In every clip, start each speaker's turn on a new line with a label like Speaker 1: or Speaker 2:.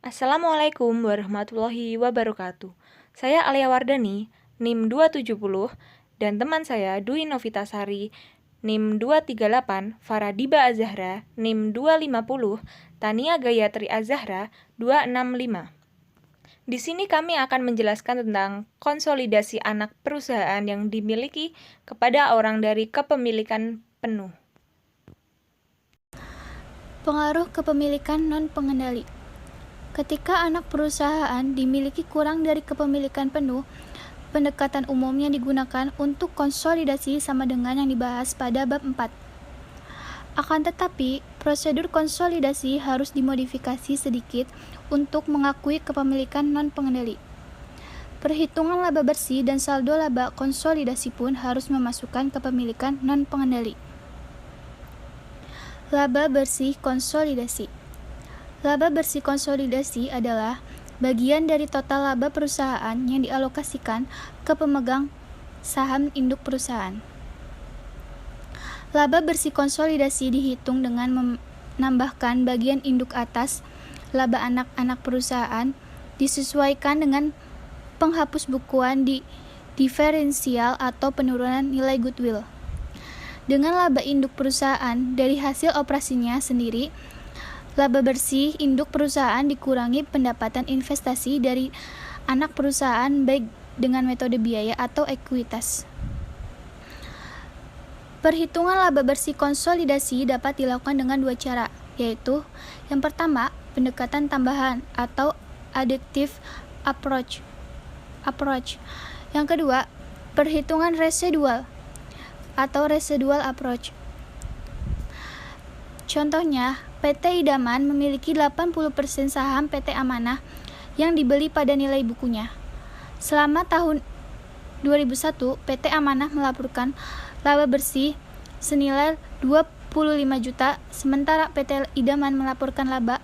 Speaker 1: Assalamualaikum warahmatullahi wabarakatuh. Saya Alia Wardani, NIM 270, dan teman saya Dwi Novitasari, NIM 238, Faradiba Azahra, NIM 250, Tania Gayatri Azahra, 265. Di sini kami akan menjelaskan tentang konsolidasi anak perusahaan yang dimiliki kepada orang dari kepemilikan penuh.
Speaker 2: Pengaruh kepemilikan non-pengendali. Ketika anak perusahaan dimiliki kurang dari kepemilikan penuh, pendekatan umumnya digunakan untuk konsolidasi sama dengan yang dibahas pada bab 4. Akan tetapi, prosedur konsolidasi harus dimodifikasi sedikit untuk mengakui kepemilikan non-pengendali. Perhitungan laba bersih dan saldo laba konsolidasi pun harus memasukkan kepemilikan non-pengendali. Laba bersih konsolidasi. Laba bersih konsolidasi adalah bagian dari total laba perusahaan yang dialokasikan ke pemegang saham induk perusahaan. Laba bersih konsolidasi dihitung dengan menambahkan bagian induk atas laba anak-anak perusahaan disesuaikan dengan penghapus bukuan di diferensial atau penurunan nilai goodwill. Dengan laba induk perusahaan dari hasil operasinya sendiri, laba bersih induk perusahaan dikurangi pendapatan investasi dari anak perusahaan baik dengan metode biaya atau ekuitas. Perhitungan laba bersih konsolidasi dapat dilakukan dengan dua cara, yaitu yang pertama, pendekatan tambahan atau additive approach. Yang kedua, perhitungan residual atau residual approach. Contohnya, PT Idaman memiliki 80% saham PT Amanah yang dibeli pada nilai bukunya. Selama tahun 2001, PT Amanah melaporkan laba bersih senilai 25 juta, sementara PT Idaman melaporkan laba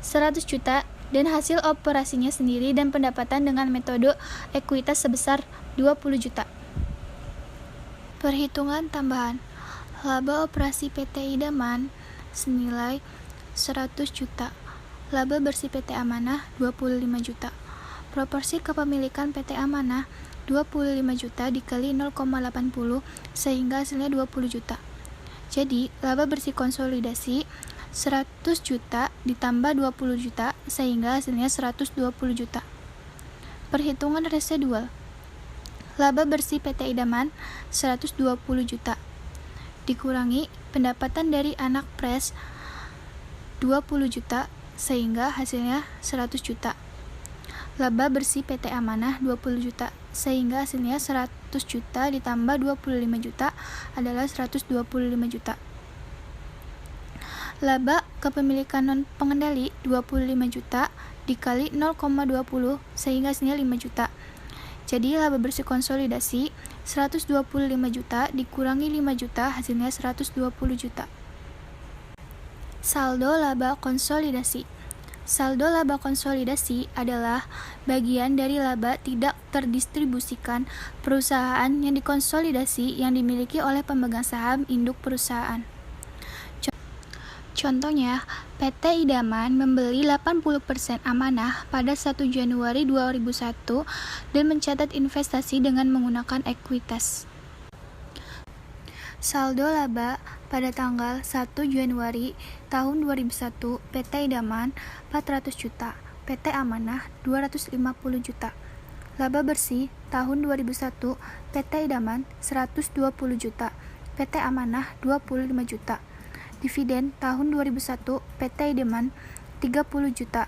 Speaker 2: 100 juta dan hasil operasinya sendiri dan pendapatan dengan metode ekuitas sebesar 20 juta. Perhitungan tambahan. Laba operasi PT Idaman senilai 100 juta. Laba bersih PT Amanah 25 juta. Proporsi kepemilikan PT Amanah 25 juta dikali 0,80 sehingga hasilnya 20 juta. Jadi, laba bersih konsolidasi 100 juta ditambah 20 juta sehingga hasilnya 120 juta. Perhitungan residual. Laba bersih PT Idaman 120 juta dikurangi pendapatan dari anak pres 20 juta sehingga hasilnya 100 juta. Laba bersih PT Amanah 20 juta sehingga hasilnya 100 juta ditambah 25 juta adalah 125 juta. Laba kepemilikan non pengendali 25 juta dikali 0,20 sehingga hasilnya 5 juta. Jadi laba bersih konsolidasi 125 juta dikurangi 5 juta hasilnya 120 juta. Saldo laba konsolidasi. Saldo laba konsolidasi adalah bagian dari laba tidak terdistribusikan perusahaan yang dikonsolidasi yang dimiliki oleh pemegang saham induk perusahaan. Contohnya, PT Idaman membeli 80% Amanah pada 1 Januari 2001 dan mencatat investasi dengan menggunakan ekuitas. Saldo laba pada tanggal 1 Januari tahun 2001 PT Idaman 400 juta, PT Amanah 250 juta. Laba bersih tahun 2001 PT Idaman 120 juta, PT Amanah 25 juta. Dividen tahun 2001 PT Idaman 30 juta,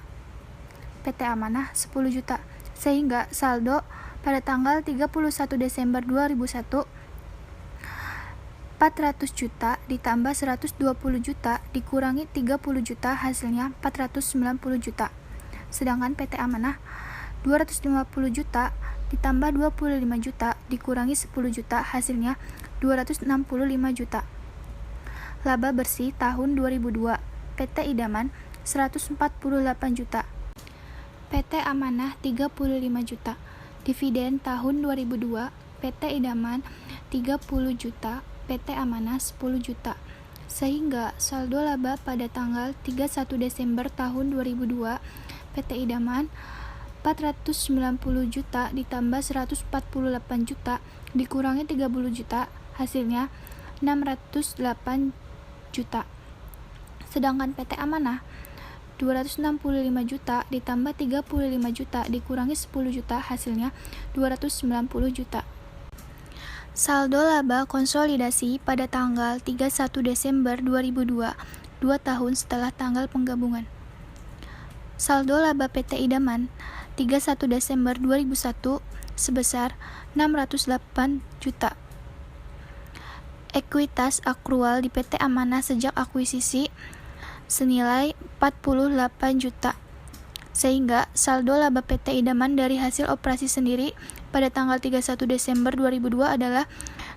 Speaker 2: PT Amanah 10 juta. Sehingga saldo pada tanggal 31 Desember 2001 400 juta ditambah 120 juta dikurangi 30 juta hasilnya 490 juta. Sedangkan PT Amanah 250 juta ditambah 25 juta dikurangi 10 juta hasilnya 265 juta. Laba bersih tahun 2002 PT Idaman 148 juta, PT Amanah 35 juta. Dividen tahun 2002 PT Idaman 30 juta, PT Amanah 10 juta. Sehingga saldo laba pada tanggal 31 Desember tahun 2002 PT Idaman 490 juta ditambah 148 juta dikurangi 30 juta, hasilnya 608 juta. Sedangkan PT Amanah 265 juta ditambah 35 juta dikurangi 10 juta, hasilnya 290 juta. Saldo laba konsolidasi pada tanggal 31 Desember 2002, 2 tahun setelah tanggal penggabungan. Saldo laba PT Idaman 31 Desember 2001 sebesar 608 juta. Ekuitas akrual di PT Amanah sejak akuisisi senilai 48 juta. Sehingga saldo laba PT Idaman dari hasil operasi sendiri pada tanggal 31 Desember 2002 adalah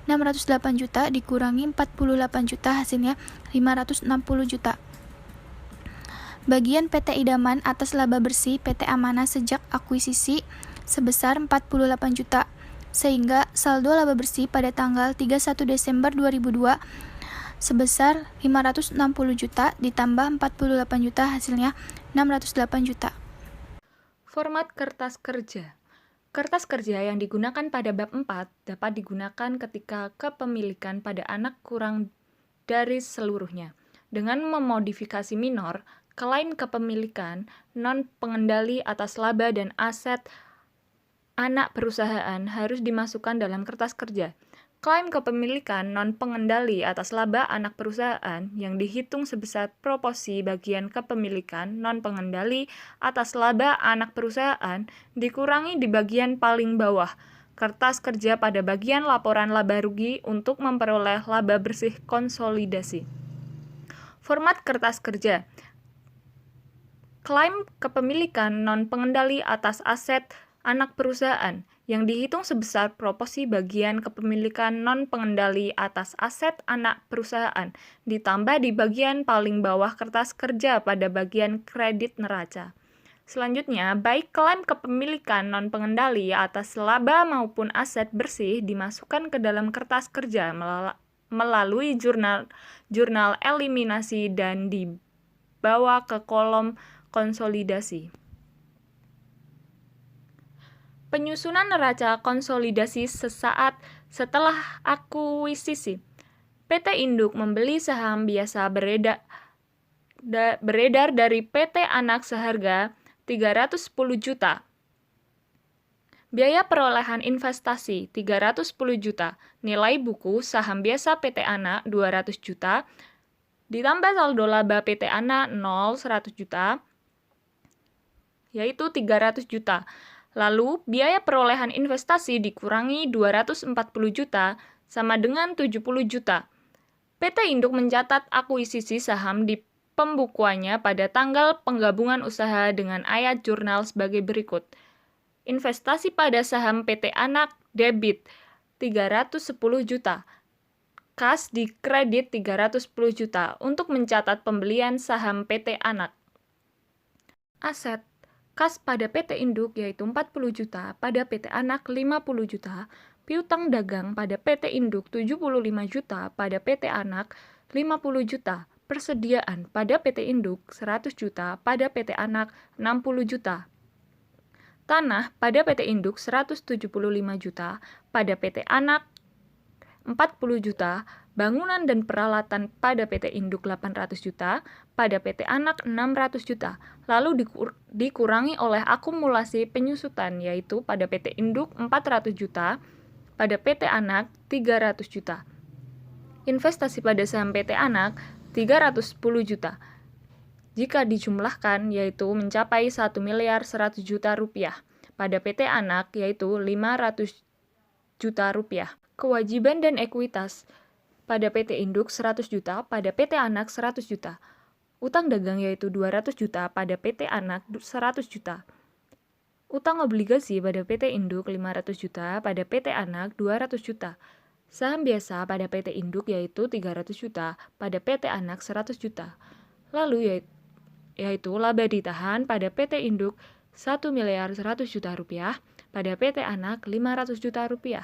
Speaker 2: 608 juta dikurangi 48 juta, hasilnya 560 juta. Bagian PT Idaman atas laba bersih PT Amanah sejak akuisisi sebesar 48 juta, sehingga saldo laba bersih pada tanggal 31 Desember 2002 sebesar 560 juta ditambah 48 juta, hasilnya 608 juta.
Speaker 1: Format kertas kerja. Kertas kerja yang digunakan pada bab 4 dapat digunakan ketika kepemilikan pada anak kurang dari seluruhnya. Dengan memodifikasi minor, klaim kepemilikan non-pengendali atas laba dan aset anak perusahaan harus dimasukkan dalam kertas kerja. Klaim kepemilikan non-pengendali atas laba anak perusahaan yang dihitung sebesar proporsi bagian kepemilikan non-pengendali atas laba anak perusahaan dikurangi di bagian paling bawah kertas kerja pada bagian laporan laba rugi untuk memperoleh laba bersih konsolidasi. Format kertas kerja. Klaim kepemilikan non-pengendali atas aset anak perusahaan yang dihitung sebesar proporsi bagian kepemilikan non-pengendali atas aset anak perusahaan ditambah di bagian paling bawah kertas kerja pada bagian kredit neraca. Selanjutnya, baik klaim kepemilikan non-pengendali atas laba maupun aset bersih dimasukkan ke dalam kertas kerja melalui jurnal eliminasi dan dibawa ke kolom konsolidasi. Penyusunan neraca konsolidasi sesaat setelah akuisisi. PT Induk membeli saham biasa beredar dari PT Anak seharga 310 juta. Biaya perolehan investasi 310 juta. Nilai buku saham biasa PT Anak 200 juta. Ditambah saldo laba PT Anak 100 juta, yaitu 300 juta. Lalu, biaya perolehan investasi dikurangi 240 juta sama dengan 70 juta. PT Induk mencatat akuisisi saham di pembukuannya pada tanggal penggabungan usaha dengan ayat jurnal sebagai berikut. Investasi pada saham PT Anak debit 310 juta. Kas di kredit 310 juta untuk mencatat pembelian saham PT Anak. Aset kas pada PT Induk yaitu 40 juta, pada PT Anak 50 juta, piutang dagang pada PT Induk 75 juta, pada PT Anak 50 juta, persediaan pada PT Induk 100 juta, pada PT Anak 60 juta. Tanah pada PT Induk 175 juta, pada PT Anak 40 juta, bangunan dan peralatan pada PT Induk 800 juta, pada PT Anak 600 juta, lalu dikurangi oleh akumulasi penyusutan yaitu pada PT Induk 400 juta, pada PT Anak 300 juta. Investasi pada saham PT Anak 310 juta. Jika dijumlahkan yaitu mencapai 1 miliar 100 juta rupiah. Pada PT Anak yaitu 500 juta rupiah. Kewajiban dan ekuitas pada PT Induk 100 juta, pada PT Anak 100 juta. Utang dagang yaitu 200 juta, pada PT Anak 100 juta. Utang obligasi pada PT Induk 500 juta, pada PT Anak 200 juta. Saham biasa pada PT Induk yaitu 300 juta, pada PT Anak 100 juta. Lalu yaitu laba ditahan pada PT Induk 1 miliar 100 juta rupiah, pada PT Anak 500 juta rupiah.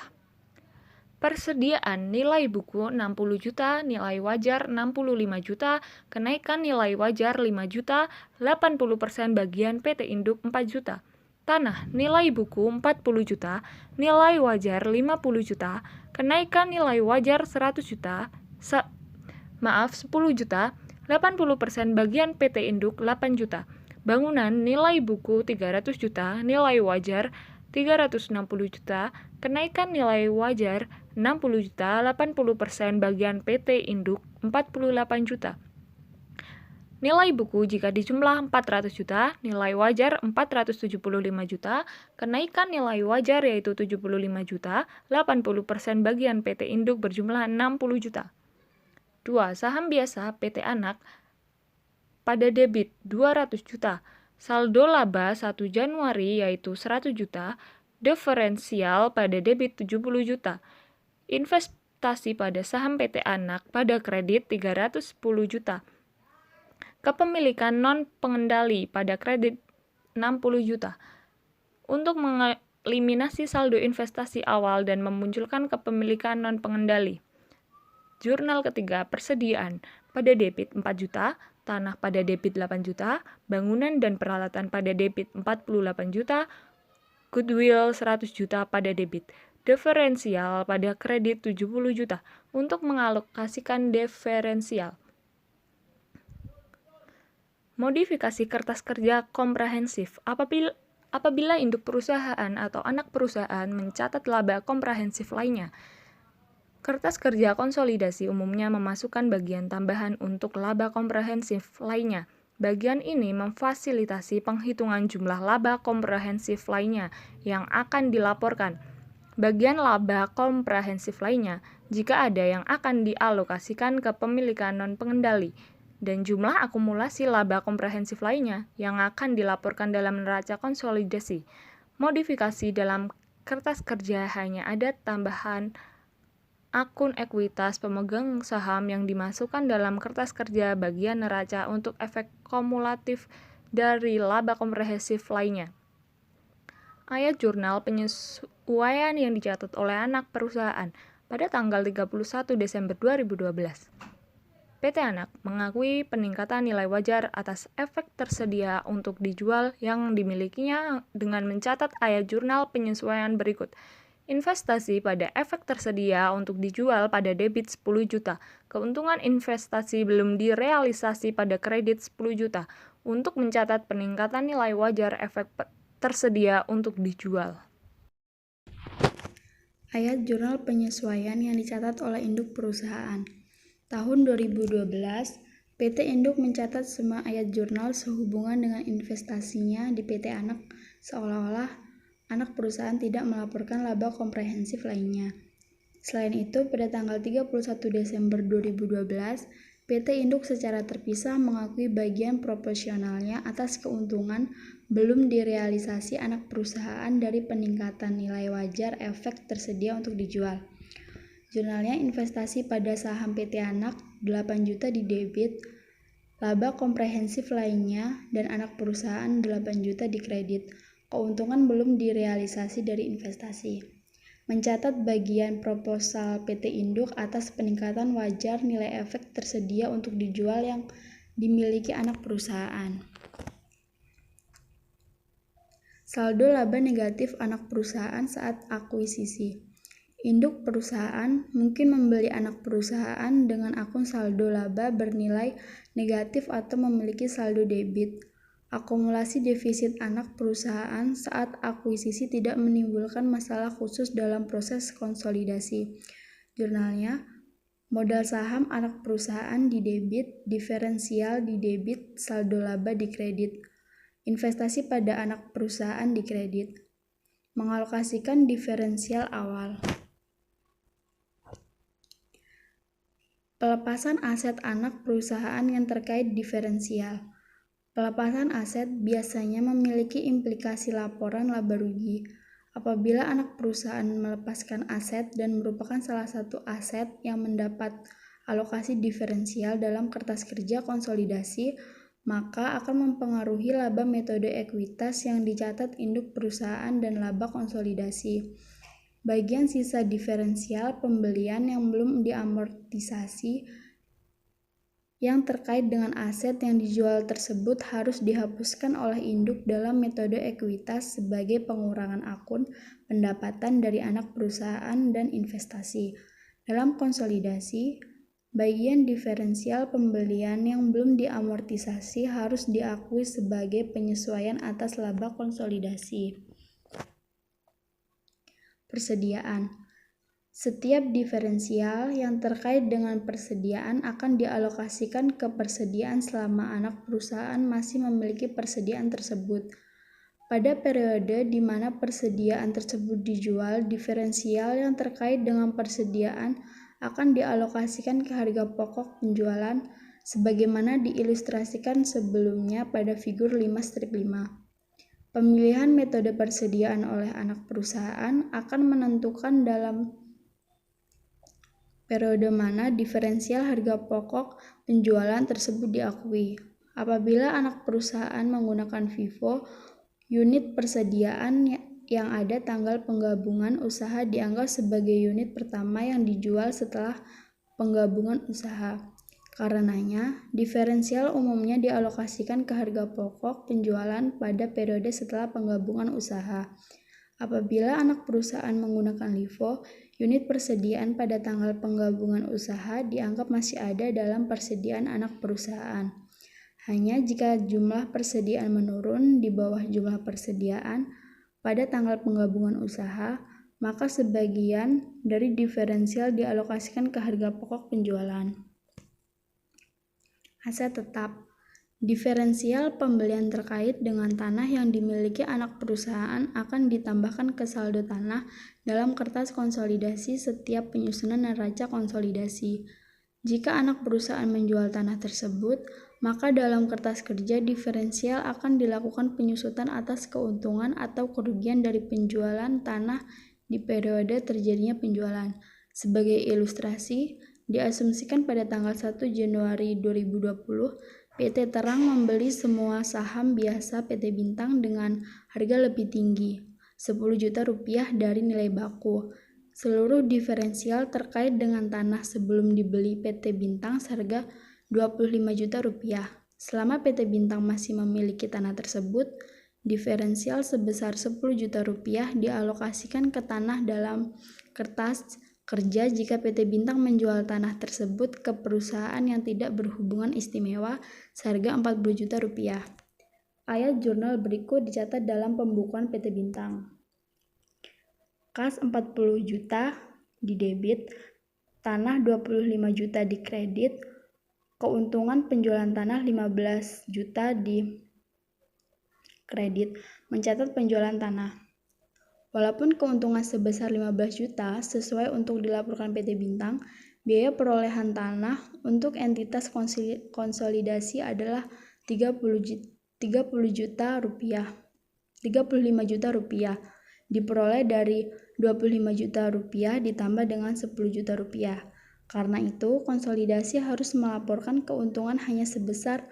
Speaker 1: Persediaan nilai buku 60 juta, nilai wajar 65 juta, kenaikan nilai wajar 5 juta, 80% bagian PT Induk 4 juta. Tanah, nilai buku 40 juta, nilai wajar 50 juta, kenaikan nilai wajar 100 juta, 10 juta, 80% bagian PT Induk 8 juta. Bangunan, nilai buku 300 juta, nilai wajar 360 juta, kenaikan nilai wajar 60 juta, 80% bagian PT Induk 48 juta. Nilai buku jika dijumlah 400 juta, nilai wajar 475 juta, kenaikan nilai wajar yaitu 75 juta, 80% bagian PT Induk berjumlah 60 juta. 2. Saham biasa PT Anak pada debit 200 juta, saldo laba 1 Januari yaitu 100 juta, diferensial pada debit 70 juta. Investasi pada saham PT Anak pada kredit 310 juta. Kepemilikan non-pengendali pada kredit 60 juta. Untuk mengeliminasi saldo investasi awal dan memunculkan kepemilikan non-pengendali. Jurnal ketiga, persediaan pada debit 4 juta, tanah pada debit 8 juta, bangunan dan peralatan pada debit 48 juta, goodwill 100 juta pada debit. Diferensial pada kredit 70 juta. Untuk mengalokasikan diferensial. Modifikasi kertas kerja komprehensif. Apabila induk perusahaan atau anak perusahaan mencatat laba komprehensif lainnya, kertas kerja konsolidasi umumnya memasukkan bagian tambahan untuk laba komprehensif lainnya. Bagian ini memfasilitasi penghitungan jumlah laba komprehensif lainnya yang akan dilaporkan. Bagian laba komprehensif lainnya, jika ada yang akan dialokasikan ke pemilikan non-pengendali, dan jumlah akumulasi laba komprehensif lainnya yang akan dilaporkan dalam neraca konsolidasi. Modifikasi dalam kertas kerja hanya ada tambahan akun ekuitas pemegang saham yang dimasukkan dalam kertas kerja bagian neraca untuk efek kumulatif dari laba komprehensif lainnya. Ayat jurnal penyesuaian yang dicatat oleh anak perusahaan pada tanggal 31 Desember 2012. PT Anak mengakui peningkatan nilai wajar atas efek tersedia untuk dijual yang dimilikinya dengan mencatat ayat jurnal penyesuaian berikut. Investasi pada efek tersedia untuk dijual pada debit 10 juta. Keuntungan investasi belum direalisasi pada kredit 10 juta untuk mencatat peningkatan nilai wajar efek tersedia untuk dijual.
Speaker 2: Ayat jurnal penyesuaian yang dicatat oleh induk perusahaan. Tahun 2012, PT Induk mencatat semua ayat jurnal sehubungan dengan investasinya di PT Anak seolah-olah anak perusahaan tidak melaporkan laba komprehensif lainnya. Selain itu, pada tanggal 31 Desember 2012, PT Induk secara terpisah mengakui bagian proporsionalnya atas keuntungan belum direalisasi anak perusahaan dari peningkatan nilai wajar efek tersedia untuk dijual. Jurnalnya investasi pada saham PT Anak 8 juta di debit, laba komprehensif lainnya, dan anak perusahaan 8 juta di kredit. Keuntungan belum direalisasi dari investasi. Mencatat bagian proposal PT Induk atas peningkatan wajar nilai efek tersedia untuk dijual yang dimiliki anak perusahaan. Saldo laba negatif anak perusahaan saat akuisisi. Induk perusahaan mungkin membeli anak perusahaan dengan akun saldo laba bernilai negatif atau memiliki saldo debit. Akumulasi defisit anak perusahaan saat akuisisi tidak menimbulkan masalah khusus dalam proses konsolidasi. Jurnalnya, modal saham anak perusahaan di debit, diferensial di debit, saldo laba di kredit. Investasi pada anak perusahaan di kredit. Mengalokasikan diferensial awal. Pelepasan aset anak perusahaan yang terkait diferensial. Pelepasan aset biasanya memiliki implikasi laporan laba rugi. Apabila anak perusahaan melepaskan aset dan merupakan salah satu aset yang mendapat alokasi diferensial dalam kertas kerja konsolidasi, maka akan mempengaruhi laba metode ekuitas yang dicatat induk perusahaan dan laba konsolidasi.
Speaker 3: Bagian sisa diferensial pembelian yang belum diamortisasi yang terkait dengan aset yang dijual tersebut harus dihapuskan oleh induk dalam metode ekuitas sebagai pengurangan akun pendapatan dari anak perusahaan dan investasi. Dalam konsolidasi, bagian diferensial pembelian yang belum diamortisasi harus diakui sebagai penyesuaian atas laba konsolidasi. Persediaan. Setiap diferensial yang terkait dengan persediaan akan dialokasikan ke persediaan selama anak perusahaan masih memiliki persediaan tersebut. Pada periode di mana persediaan tersebut dijual, diferensial yang terkait dengan persediaan akan dialokasikan ke harga pokok penjualan sebagaimana diilustrasikan sebelumnya pada figur 5-5. Pemilihan metode persediaan oleh anak perusahaan akan menentukan dalam periode mana diferensial harga pokok penjualan tersebut diakui. Apabila anak perusahaan menggunakan FIFO, unit persediaan yang ada tanggal penggabungan usaha dianggap sebagai unit pertama yang dijual setelah penggabungan usaha. Karenanya, diferensial umumnya dialokasikan ke harga pokok penjualan pada periode setelah penggabungan usaha. Apabila anak perusahaan menggunakan LIFO, unit persediaan pada tanggal penggabungan usaha dianggap masih ada dalam persediaan anak perusahaan. Hanya jika jumlah persediaan menurun di bawah jumlah persediaan pada tanggal penggabungan usaha, maka sebagian dari diferensial dialokasikan ke harga pokok penjualan. Aset tetap. Diferensial pembelian terkait dengan tanah yang dimiliki anak perusahaan akan ditambahkan ke saldo tanah dalam kertas konsolidasi setiap penyusunan neraca konsolidasi. Jika anak perusahaan menjual tanah tersebut, maka dalam kertas kerja diferensial akan dilakukan penyusutan atas keuntungan atau kerugian dari penjualan tanah di periode terjadinya penjualan. Sebagai ilustrasi, diasumsikan pada tanggal 1 Januari 2020, PT Terang membeli semua saham biasa PT Bintang dengan harga lebih tinggi, 10 juta rupiah dari nilai baku. Seluruh diferensial terkait dengan tanah sebelum dibeli PT Bintang seharga 25 juta rupiah. Selama PT Bintang masih memiliki tanah tersebut, diferensial sebesar 10 juta rupiah dialokasikan ke tanah dalam kertas kerja jika PT Bintang menjual tanah tersebut ke perusahaan yang tidak berhubungan istimewa seharga 40 juta rupiah. Ayat jurnal berikut dicatat dalam pembukuan PT Bintang. Kas 40 juta di debit, tanah 25 juta di kredit, keuntungan penjualan tanah 15 juta di kredit, mencatat penjualan tanah. Walaupun keuntungan sebesar 15 juta sesuai untuk dilaporkan PT Bintang, biaya perolehan tanah untuk entitas konsolidasi adalah 35 juta rupiah. Diperoleh dari 25 juta rupiah ditambah dengan 10 juta rupiah. Karena itu, konsolidasi harus melaporkan keuntungan hanya sebesar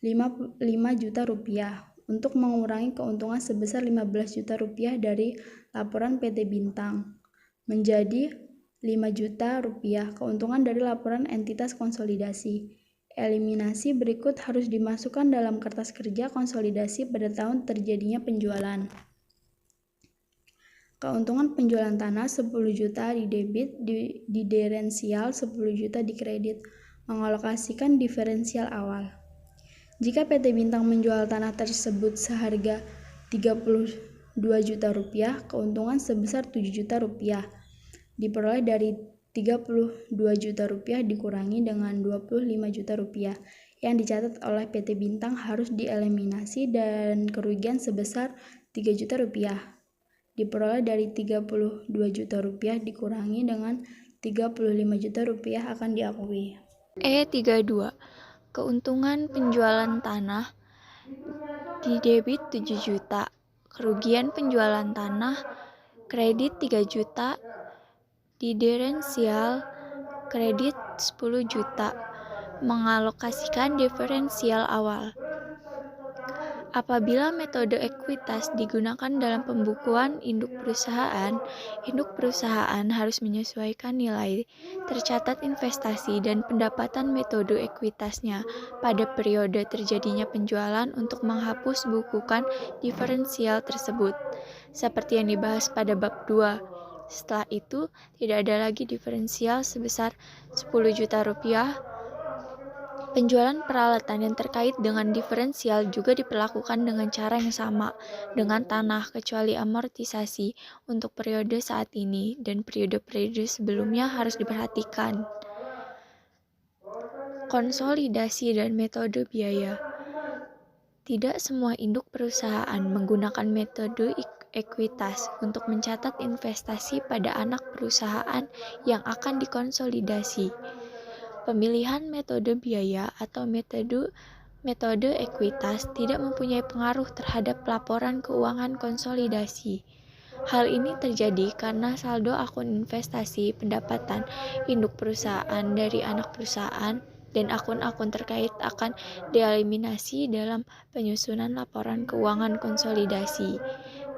Speaker 3: 5 juta rupiah untuk mengurangi keuntungan sebesar 15 juta rupiah dari laporan PT Bintang menjadi 5 juta rupiah keuntungan dari laporan entitas konsolidasi. Eliminasi berikut harus dimasukkan dalam kertas kerja konsolidasi pada tahun terjadinya penjualan. Keuntungan penjualan tanah 10 juta di debit, di diferensial 10 juta di kredit, mengalokasikan diferensial awal. Jika PT Bintang menjual tanah tersebut seharga 32 juta rupiah, keuntungan sebesar 7 juta rupiah diperoleh dari 32 juta rupiah dikurangi dengan 25 juta rupiah yang dicatat oleh PT Bintang harus dieliminasi dan kerugian sebesar 3 juta rupiah diperoleh dari 32 juta rupiah dikurangi dengan 35 juta rupiah akan diakui.
Speaker 2: E32. Keuntungan penjualan tanah di debit 7 juta, kerugian penjualan tanah kredit 3 juta, diferensial kredit 10 juta, mengalokasikan diferensial awal. Apabila metode ekuitas digunakan dalam pembukuan induk perusahaan harus menyesuaikan nilai tercatat investasi dan pendapatan metode ekuitasnya pada periode terjadinya penjualan untuk menghapus bukukan diferensial tersebut, seperti yang dibahas pada bab 2. Setelah itu, tidak ada lagi diferensial sebesar 10 juta rupiah. Penjualan peralatan yang terkait dengan diferensial juga diperlakukan dengan cara yang sama dengan tanah kecuali amortisasi untuk periode saat ini dan periode-periode sebelumnya harus diperhatikan. Konsolidasi dan metode biaya. Tidak semua induk perusahaan menggunakan metode ekuitas untuk mencatat investasi pada anak perusahaan yang akan dikonsolidasi. Pemilihan metode biaya atau metode ekuitas tidak mempunyai pengaruh terhadap laporan keuangan konsolidasi. Hal ini terjadi karena saldo akun investasi pendapatan induk perusahaan dari anak perusahaan dan akun-akun terkait akan dieliminasi dalam penyusunan laporan keuangan konsolidasi.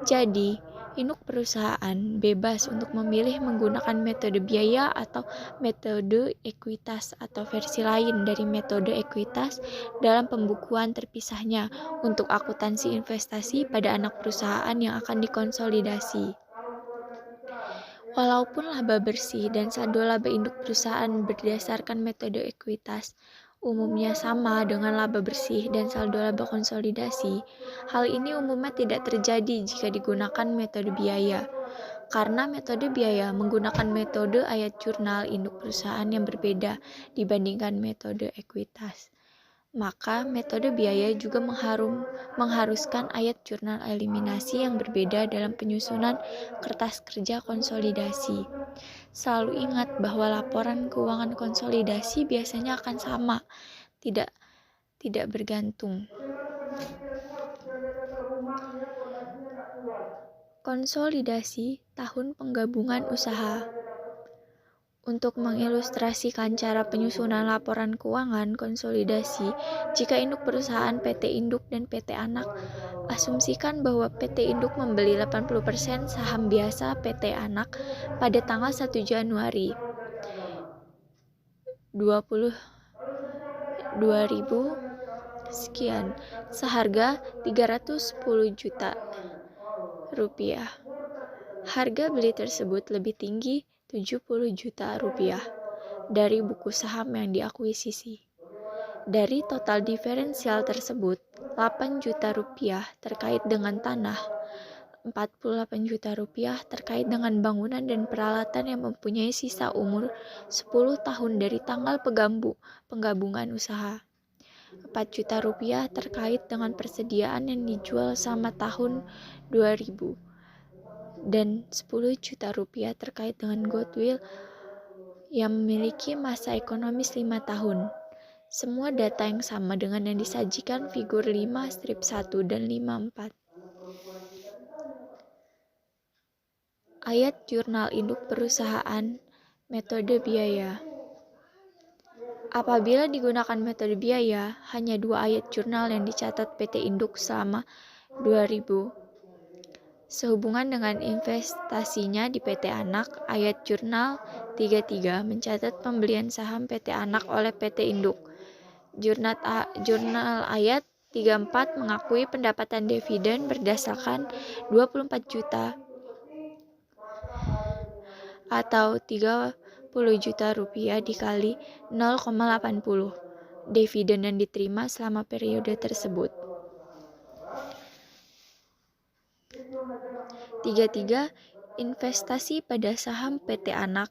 Speaker 2: Jadi, induk perusahaan bebas untuk memilih menggunakan metode biaya atau metode ekuitas atau versi lain dari metode ekuitas dalam pembukuan terpisahnya untuk akuntansi investasi pada anak perusahaan yang akan dikonsolidasi. Walaupun laba bersih dan saldo laba induk perusahaan berdasarkan metode ekuitas umumnya sama dengan laba bersih dan saldo laba konsolidasi, hal ini umumnya tidak terjadi jika digunakan metode biaya. Karena metode biaya menggunakan metode ayat jurnal induk perusahaan yang berbeda dibandingkan metode ekuitas, maka metode biaya juga mengharuskan ayat jurnal eliminasi yang berbeda dalam penyusunan kertas kerja konsolidasi. Selalu ingat bahwa laporan keuangan konsolidasi biasanya akan sama, tidak bergantung. Konsolidasi tahun penggabungan usaha. Untuk mengilustrasikan cara penyusunan laporan keuangan konsolidasi, jika induk perusahaan PT Induk dan PT Anak, asumsikan bahwa PT Induk membeli 80% saham biasa PT Anak pada tanggal 1 Januari 2000 sekian, seharga 310 juta rupiah. Harga beli tersebut lebih tinggi 70 juta rupiah dari buku saham yang diakuisisi. Dari total diferensial tersebut, 8 juta rupiah terkait dengan tanah, 48 juta rupiah terkait dengan bangunan dan peralatan yang mempunyai sisa umur 10 tahun dari tanggal penggabungan usaha. 4 juta rupiah terkait dengan persediaan yang dijual sama tahun 2000. Dan 10 juta rupiah terkait dengan goodwill yang memiliki masa ekonomis 5 tahun. Semua data yang sama dengan yang disajikan figur 5-1 dan 5-4. Ayat jurnal induk perusahaan, metode biaya. Apabila digunakan metode biaya, hanya 2 ayat jurnal yang dicatat PT Induk selama 2000. Sehubungan dengan investasinya di PT Anak, ayat jurnal 33 mencatat pembelian saham PT Anak oleh PT Induk. Jurnal ayat 34 mengakui pendapatan dividen berdasarkan 24 juta atau 30 juta rupiah dikali 0,80 dividen yang diterima selama periode tersebut. 33. Investasi pada saham PT Anak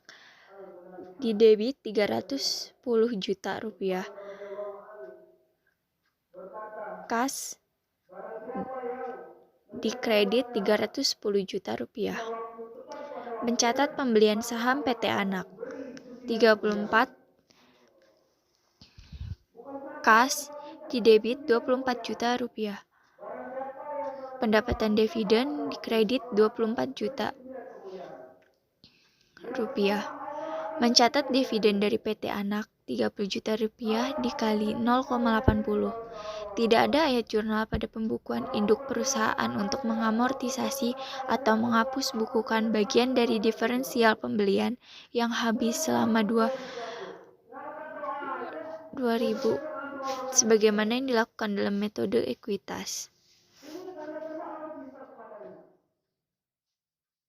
Speaker 2: didebit 310 juta rupiah. Kas dikredit 310 juta rupiah. Mencatat pembelian saham PT Anak 34. Kas didebit 24 juta rupiah. Pendapatan dividen dikredit 24 juta rupiah. Mencatat dividen dari PT Anak 30 juta rupiah dikali 0,80. Tidak ada ayat jurnal pada pembukuan induk perusahaan untuk mengamortisasi atau menghapus bukukan bagian dari diferensial pembelian yang habis selama 2000 sebagaimana yang dilakukan dalam metode ekuitas.